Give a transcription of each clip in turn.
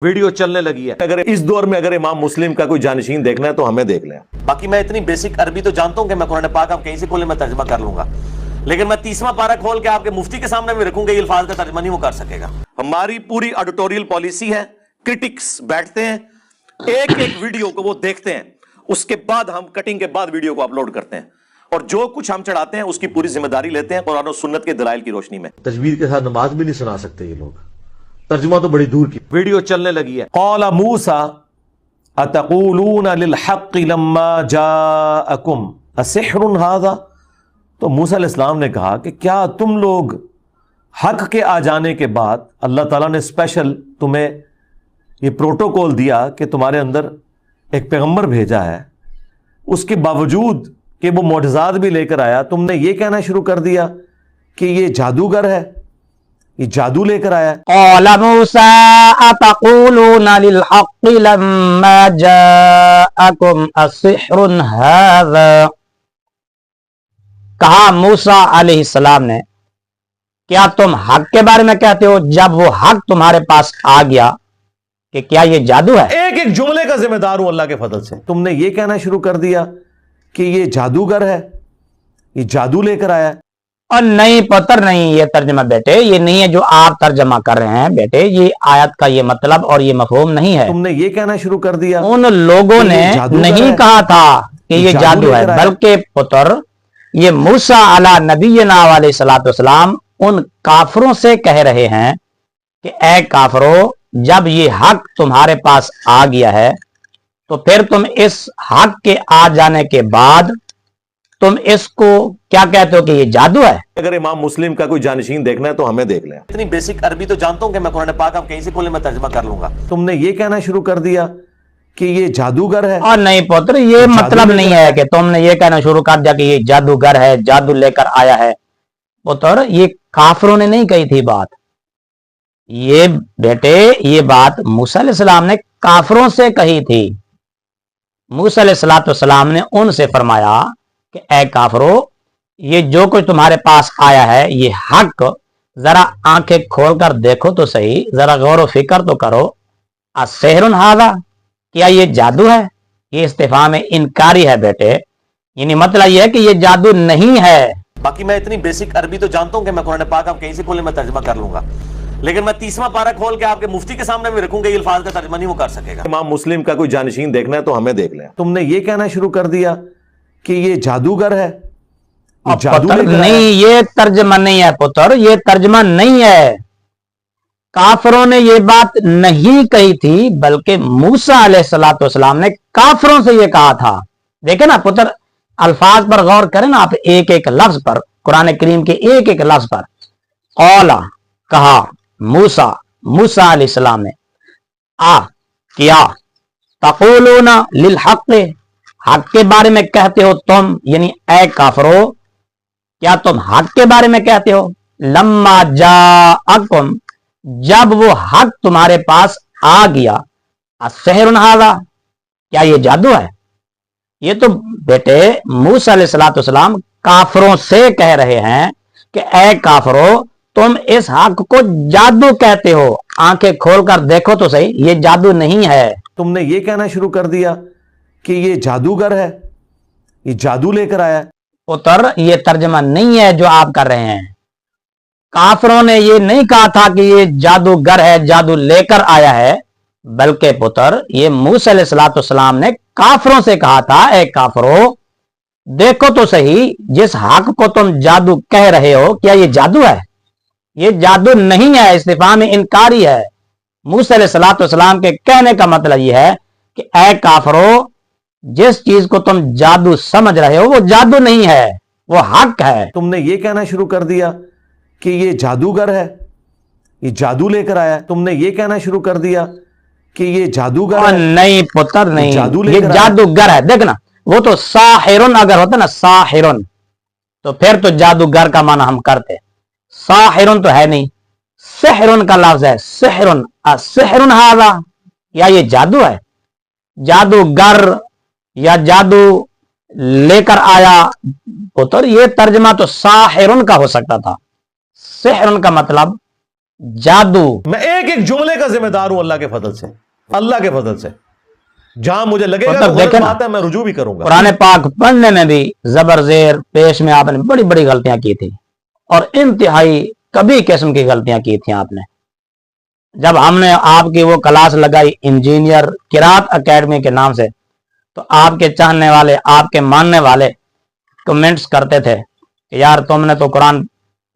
Video चलने लगी है। अगर इस दौर में अगर इमाम मुस्लिम का कोई जानशीन देखना है तो हमें देख लें। बाकी मैं इतनी बेसिक अरबी तो जानता हूं कि मैं कुरान पाक आप कहीं से खोले मैं तर्जमा कर लूंगा, लेकिन मैं 30वां पारा खोल के आपके मुफ्ती के सामने भी रखूंगा, ये अल्फाज का तर्जमा नहीं वो कर सकेगा। हमारी पूरी एडिटोरियल पॉलिसी है, क्रिटिक्स बैठते हैं, एक एक वीडियो को वो देखते हैं, उसके बाद हम कटिंग के बाद वीडियो को अपलोड करते हैं और जो कुछ हम चढ़ाते हैं उसकी पूरी जिम्मेदारी लेते हैं कुरान और सुन्नत के दलाइल की रोशनी में। तजवीर के साथ नमाज भी नहीं सुना सकते ये लोग, तर्जुमा तो बड़ी दूर की। वीडियो चलने लगी है। क़ाल मूसा अतक़ूलून लिल-हक़्क़ि लम्मा जाअकुम असिह्रुन हाज़ा, तो मूसा अलैहिस्सलाम ने कहा कि क्या तुम लोग हक के आ जाने के बाद अल्लाह ताला ने स्पेशल तुम्हें ये प्रोटोकॉल दिया कि तुम्हारे अंदर एक पैगंबर भेजा है, उसके बावजूद कि वो मोजज़ात भी लेकर आया, तुमने ये कहना शुरू कर दिया कि ये जादूगर है, ये जादू लेकर आया है। क़ाल मूसा अतक़ूलून लिल-हक़्क़ि लम्मा जाअकुम असिह्रुन हाज़ा, कहा मूसा अलैहिस्सलाम ने, क्या तुम हक के बारे में कहते हो जब वो हक तुम्हारे पास आ गया कि क्या ये जादू है? एक एक जुमले का जिम्मेदार हूं अल्लाह के फजल से। तुमने ये कहना शुरू कर दिया कि ये जादूगर है, ये जादू लेकर आया है। और नहीं पुत्र, नहीं, ये तर्जमा बेटे ये नहीं है जो आप तर्जमा कर रहे हैं बेटे, ये आयत का ये मतलब और ये मफहूम नहीं है। तुमने ये कहना शुरू कर दिया उन लोगों ने नहीं कहा था कि ये जादू है, बल्कि पुत्र ये मूसा अला नबीना अलैहिस्सलातु वस्सलाम उन काफरों से कह रहे हैं कि ए काफरो, जब ये हक तुम्हारे पास आ गया है तो फिर तुम इस हक के आ जाने के बाद तुम इसको क्या कहते हो कि ये जादू है? अगर इमाम मुस्लिम का कोई जानशीन देखना है तो हमें देख लें। इतनी बेसिक अरबी तो जानता हूं कि मैं कुरान पाक आप कहीं से खोले मैं तर्जमा कर लूंगा। तुमने ये कहना शुरू कर दिया कि ये जादूगर है। और नहीं पुत्र, ये मतलब नहीं है कि तुमने ये कहना शुरू कर दिया कि ये जादूगर है, जादू लेकर आया है। पुत्र, ये काफरों ने नहीं कही थी बात, ये बेटे ये बात मूसा अलैहिस्सलाम ने काफरों से कही थी। मूसा अलैहिस्सलाम ने उनसे फरमाया कि ए काफरो, ये जो कुछ तुम्हारे पास आया है ये हक, जरा आंखें खोलकर देखो तो सही, जरा गौर व फिक्र तो करो। अस्सिह्रुन हाज़ा, क्या ये जादू है? ये इस्तिफहाम में इनकारी है बेटे, यानी मतलब ये है कि ये जादू नहीं है। बाकी मैं इतनी बेसिक अरबी तो जानता हूं कि मैं कुरान पाक आप कहीं से खोले मैं तर्जमा कर लूंगा, लेकिन मैं 30वां पारा खोल के आपके मुफ्ती के सामने भी रखूंगा, ये अल्फाज का तर्जमा नहीं वो कर सकेगा। इमाम मुस्लिम का कोई जानशीन देखना है तो हमें देख लें। तुमने ये कहना शुरू कर दिया कि ये जादूगर है, ये जादू नहीं, ये तर्जमा नहीं है पुत्र, ये तर्जमा नहीं है। काफरों ने ये बात नहीं कही थी, बल्कि मूसा अलैहिस्सलातु वस्सलाम ने काफरों से ये कहा था। देखे ना पुत्र, अल्फाज पर गौर करें ना आप, एक एक लफ्ज पर, कुरान करीम के एक एक लफ्ज पर। औला कहा मूसा अलैहिस्सलाम ने, क्या तक़ूलूना लिल-हक़्क़ि, हक के बारे में कहते हो तुम, यानी ए काफरो, क्या तुम हक के बारे में कहते हो? लम्मा जाअकुम, जब वो हक तुम्हारे पास आ गया, अस्सिह्रुन हाज़ा, क्या ये जादू है? ये तो बेटे मूसा अलैहिस्सलातु वस्सलाम काफरों से कह रहे हैं कि ए काफरो, तुम इस हक को जादू कहते हो, आंखें खोलकर देखो तो सही, ये जादू नहीं है। तुमने ये कहना शुरू कर दिया कि ये जादूगर है, ये जादू लेकर आया है। पुत्र, ये तर्जमा नहीं है जो आप कर रहे हैं। काफरों ने ये नहीं कहा था कि ये जादूगर है, जादू लेकर आया है, बल्कि पुत्र ये मूसा अलैहिस्सलातु वस्सलाम ने काफरों से कहा था, ए काफरो, देखो तो सही, जिस हक को तुम जादू कह रहे हो क्या ये जादू है? ये जादू नहीं है, इस्तिफहाम में इनकारी है। मूसा अलैहिस्सलातु वस्सलाम के कहने का मतलब यह है कि ए काफरो, जिस चीज को तुम जादू समझ रहे हो वो जादू नहीं है, वो हक है। तुमने ये कहना शुरू कर दिया कि ये जादूगर है, ये जादू लेकर आया है। तुमने ये कहना शुरू कर दिया कि ये जादूगर है। नहीं पुत्र, नहीं, ये जादूगर है। देखना, वो तो साहिरुन अगर होता ना, साहिरुन, तो फिर तो जादूगर का माना हम करते। साहिरुन तो है नहीं, सिह्रुन का लफ्ज है, सिह्रुन, अस्सिह्रुन हाज़ा, क्या ये जादू है? जादूगर या जादू लेकर आया पुत्र, ये तर्जमा तो साहिरुन का हो सकता था। सिह्रुन का मतलब जादू। मैं एक एक जुमले का जिम्मेदार हूं अल्लाह के फजल से, अल्लाह के फजल से। जहां मुझे लगेगा मतलब तो गलत देखे ना, बात है, मैं रुजू भी करूंगा। कुरान पाक पढ़ने में भी जबर जेर पेश में आपने बड़ी बड़ी गलतियां की थी, और इंतहाई कभी किस्म की गलतियां की थी आपने। जब हमने आपकी वो क्लास लगाई इंजीनियर किरात एकेडमी के नाम से, तो आपके चाहने वाले, आपके मानने वाले कमेंट्स करते थे कि यार तुमने तो कुरान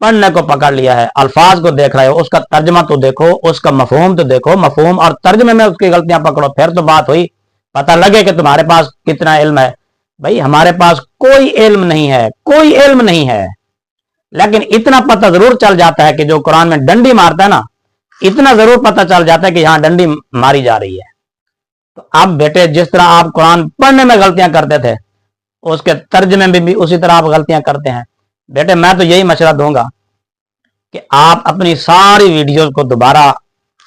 पढ़ने को पकड़ लिया है, अल्फाज को देख रहे हो, उसका तर्जमा तो देखो, उसका मफहूम तो देखो, मफहूम और तर्जमे में उसकी गलतियां पकड़ो, फिर तो बात हुई, पता लगे कि तुम्हारे पास कितना इल्म है। भाई हमारे पास कोई इल्म नहीं है, कोई इल्म नहीं है, लेकिन इतना पता जरूर चल जाता है कि जो कुरान में डंडी मारता है ना, इतना जरूर पता चल जाता है कि यहां डंडी मारी जा रही है। तो अब बेटे जिस तरह आप कुरान पढ़ने में गलतियां करते थे, उसके तर्जमे में भी उसी तरह आप गलतियां करते हैं। बेटे मैं तो यही मशवरा दूंगा कि आप अपनी सारी वीडियोस को दोबारा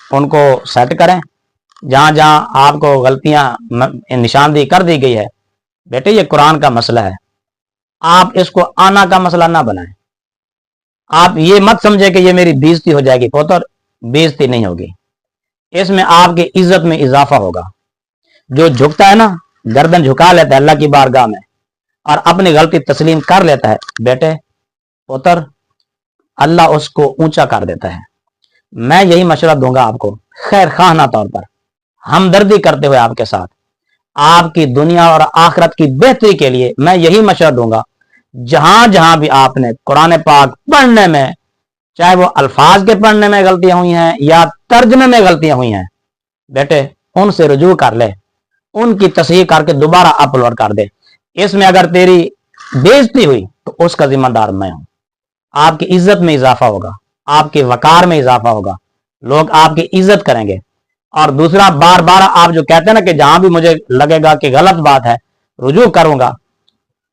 उनको सेट करें, जहां जहां आपको गलतियां निशानदेही कर दी गई है। बेटे ये कुरान का मसला है, आप इसको आना का मसला ना बनाएं। आप ये मत समझे कि ये मेरी बेइज्जती हो जाएगी, पुत्र बेइज्जती नहीं होगी, इसमें आपकी इज्जत में इजाफा होगा। जो झुकता है ना, गर्दन झुका लेता है अल्लाह की बारगाह में और अपनी गलती तस्लीम कर लेता है, बेटे पुत्र अल्लाह उसको ऊंचा कर देता है। मैं यही मशवरा दूंगा आपको, खैर खाना तौर पर, हमदर्दी करते हुए आपके साथ, आपकी दुनिया और आखिरत की बेहतरी के लिए मैं यही मशवरा दूंगा, जहां जहां भी आपने कुरान पाक पढ़ने में, चाहे वो अल्फाज के पढ़ने में गलतियां हुई हैं या तर्जमे में गलतियां हुई हैं, बेटे उनसे रुजू कर ले, उनकी तस्हीह करके दोबारा अपलोड कर दे। इसमें अगर तेरी बेइज्जती हुई तो उसका जिम्मेदार मैं हूं। आपकी इज्जत में इजाफा होगा, आपके वकार में इजाफा होगा, लोग आपकी इज्जत करेंगे। और दूसरा, बार बार आप जो कहते हैं ना कि जहां भी मुझे लगेगा कि गलत बात है रुजू करूंगा,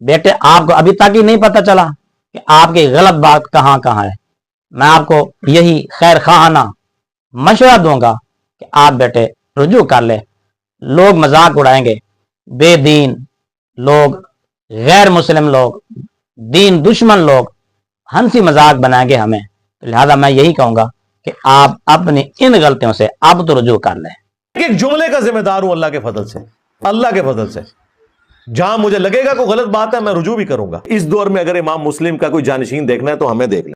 बेटे आपको अभी तक ही नहीं पता चला कि आपकी गलत बात कहां कहां है। मैं आपको यही खैर खाना मशवरा दूंगा कि आप बेटे रुजू कर ले। लोग मजाक उड़ाएंगे, बेदीन लोग, गैर मुस्लिम लोग, दीन दुश्मन लोग हंसी मजाक बनाएंगे हमें। तो लिहाजा मैं यही कहूंगा कि आप अपनी इन गलतियों से अब तो रुजू कर लें। एक एक जुमले का जिम्मेदार हूं अल्लाह के फजल से, अल्लाह के फजल से। जहां मुझे लगेगा कोई गलत बात है, मैं रुजू भी करूंगा। इस दौर में अगर इमाम मुस्लिम का कोई जानशीन देखना है तो हमें देख लें।